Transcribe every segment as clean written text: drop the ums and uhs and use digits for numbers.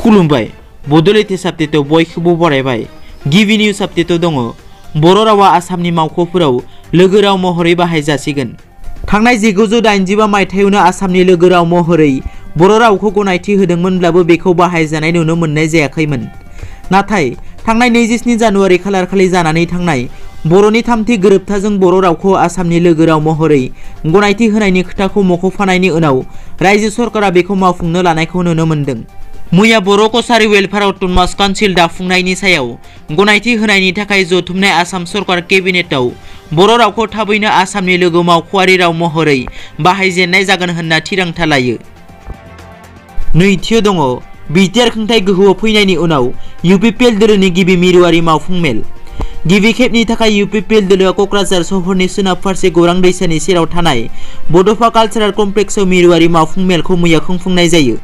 खुलुमबाय बड' लेटेस्ट आपडेटआव बयखौबो बरायबाय। गिबि निउज आपडेटआव दङ बर' रावा आसामनि मावख'फोराव लोगो राव महरै बाहायजासिगोन। थांनाय 1985 मायथाइयावनो आसामनि लोगो राव महरै बर' रावखौ गनायथि होदोंमोनब्लाबो बेखौ बाहायजानाय नुनो मोननाय जायाखैमोन। नाथाय थांनाय 27 जानुवारि खालारखालि जानानै थांनाय बर'नि थामथि गोरोबथाजों बर' रावखौ आसामनि लोगो राव महरै गनायथि होनायनि खोथाखौ मख'फानायनि उनाव रायजो सरकारा बेखौ मावफुंनो लानायखौ नुनो मोनदों। मैया बर' कसारी वेलफेयार अट'नमास काउन्सिल दाफुंनायनि सायाव गनायथि होनायनि थाखाय जथुमनाय आसाम सरकार केबिनेटआव बर' रावखौ थाबैनो आसामनि लोगो मावख'आरि राव महरै बाहायजेननाय जागोन होनना थिरांथा लायो। नैथियाव दङ बिटिआर खुंथाय गोहोआव फैनायनि उनाव इउपिपिएल दोलोनि गिबि मिरुआरि मावफुं मेल। गिबि खेबनि थाखाय इउपिपिएल दोलोआ क'क्राझार सहरनि सोनाब फारसे गौरां दैसानि सेराव थानाय बड'फा कालचारेल कमप्लेक्सआव मिरुआरि मावफुं मेलखौ मैया खुंफुंनाय जायो।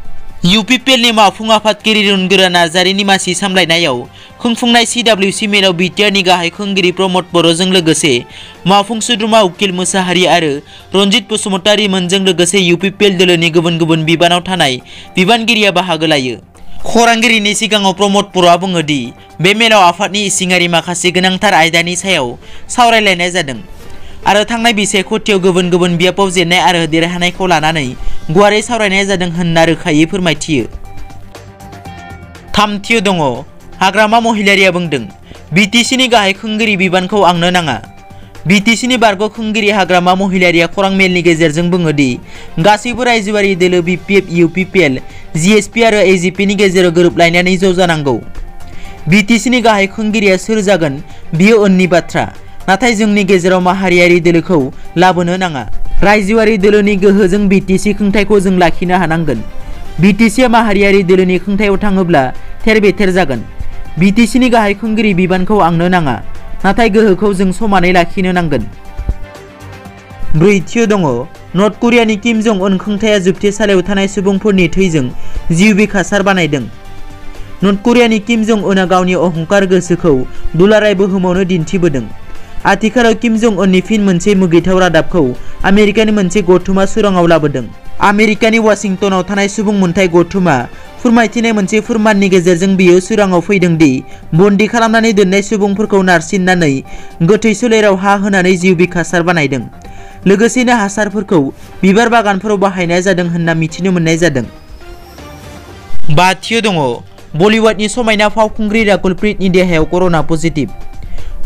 इउपिपिएलनि मावफुं आफादगिरि रुनगोरा नार्जारिनि मासि सामलायनायाव खुंफुंनाय सिडब्लिउसि मेलाव बिटिआरनि गाहाय खुंगिरि प्रमद बर'जों लोगोसे मावफुं सोद्रोमा उकिल मोसाहारि आरो रनजित बसुमतारी मोनजों लोगोसे इउपिपिएल दोलोनि गुबुन गुबुन बिबानाव थानाय बिबानगिरिया बाहागो लायो। खौरांगिरिनि सिगाङाव प्रमद बर'आ बुङो दि बे मेलाव आफादनि इसिङारि माखासे गोनांथार आयदानि सायाव सावरायलायनाय जादों आरो थांनाय बिसायख'थियाव गुबुन गुबुन बियाबाव जेननाय आरो देरहानायखौ लानानै गुवारै सावरायनाय जादों होनना रोखायै फोरमायथियो। थामथियाव दङ हाग्रामा महिलारिया बुंदों बिटिसिनि गाहाय खुंगिरि बिबानखौ आंनो नाङा। बिटिसिनि बारग' खुंगिरि हाग्रामा महिलारिया खौरां मेलनि गेजेरजों बुङो दि गासैबो रायजोआरि दोलो बिपिएफ इउपिपिएल जिएसपि आरो एजिपिनि गेजेराव गोरोबलायनानै ज' जानांगौ। बिटिसिनि गाहाय खुंगिरिया सोर जागोन बियो उननि बाथ्रा, नाथाय जोंनि गेजेराव माहारियारि दोलोखौ लाबोनो नाङा। रायजोआरि दोलोनि गोहोजों बिटिसि खुंथायखौ जों लाखिनो हानांगोन। बिटिसिआ माहारियारि दोलोनि खुंथायाव थाङोब्ला थेर बेथेर जागोन। बिटिसिनि गाहाय खुंगिरि बिबानखौ आंनो नाङा, नाथाय गोहोखौ जों समानै लाखिनो नांगोन। ब्रैथियाव दङ नर्थ करियानि किम जं उन खुंथाया जोबथेसालियाव थानाय सुबुंफोरनि थैजों जिउ बिखासार बानायदों। नर्थ करियानि किम जं उनआ गावनि अहंकार गोसोखौ दुलाराय बुहुमावनो दिन्थिबोदों। आथिखालाव किम जं उननि फिन मोनसे मुगैथाव रादाबखौ आमेरिकानि मोनसे गौथुमा सुराङाव लाबोदों। आमेरिकानि वाशिंटनाव थानाय सुबुं मोनथाय गौथुमा फोरमायथिनाय मोनसे फोरमाननि गेजेरजों बियो सुराङाव फैदों दि बन्दी खालामनानै दोननाय सुबुंफोरखौ नारसिननानै गोथै सोलेराव हा होनानै जिउ बिखासार बानायदों। लोगोसेनो हासारफोरखौ बिबार बागानफोराव बाहायनाय जादों होनना मिथिनो मोननाय जादों। बाथियाव दङ बलिउडनि समायना फावखुंग्रि राकुल प्रीतनि देहायाव कर'ना पजिटिभ।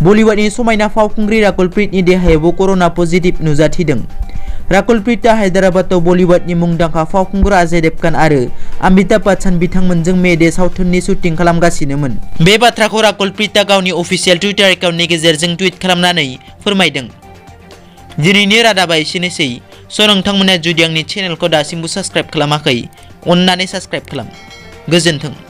बलिउडनि समायना फावखुंग्रि राकुल प्रीतनि देहायावबो कर'ना पजिटिभ नुजाथिदों। राकुल प्रीतआ हायदराबादाव बलिउडनि मुंदांखा फावखुंगुर अजय देवगन आरो अमिताभ बच्चन बिथांमोनजों मेडे सावथुननि शुटिं खालामगासिनोमोन। बे बाथ्राखौ राकुल प्रीतआ गावनि अफिसियेल टुइटार एकाउन्टनि गेजेरजों टुइट खालामनानै फोरमायदों। दिनैनि रादाबा एसेनोसै। नोंथांमोना जुदि आंनि चेनेलखौ दासिमबो साबस्क्राइब खालामाखै अन्नानै साबस्क्राइब खालाम। गोजोन्थों।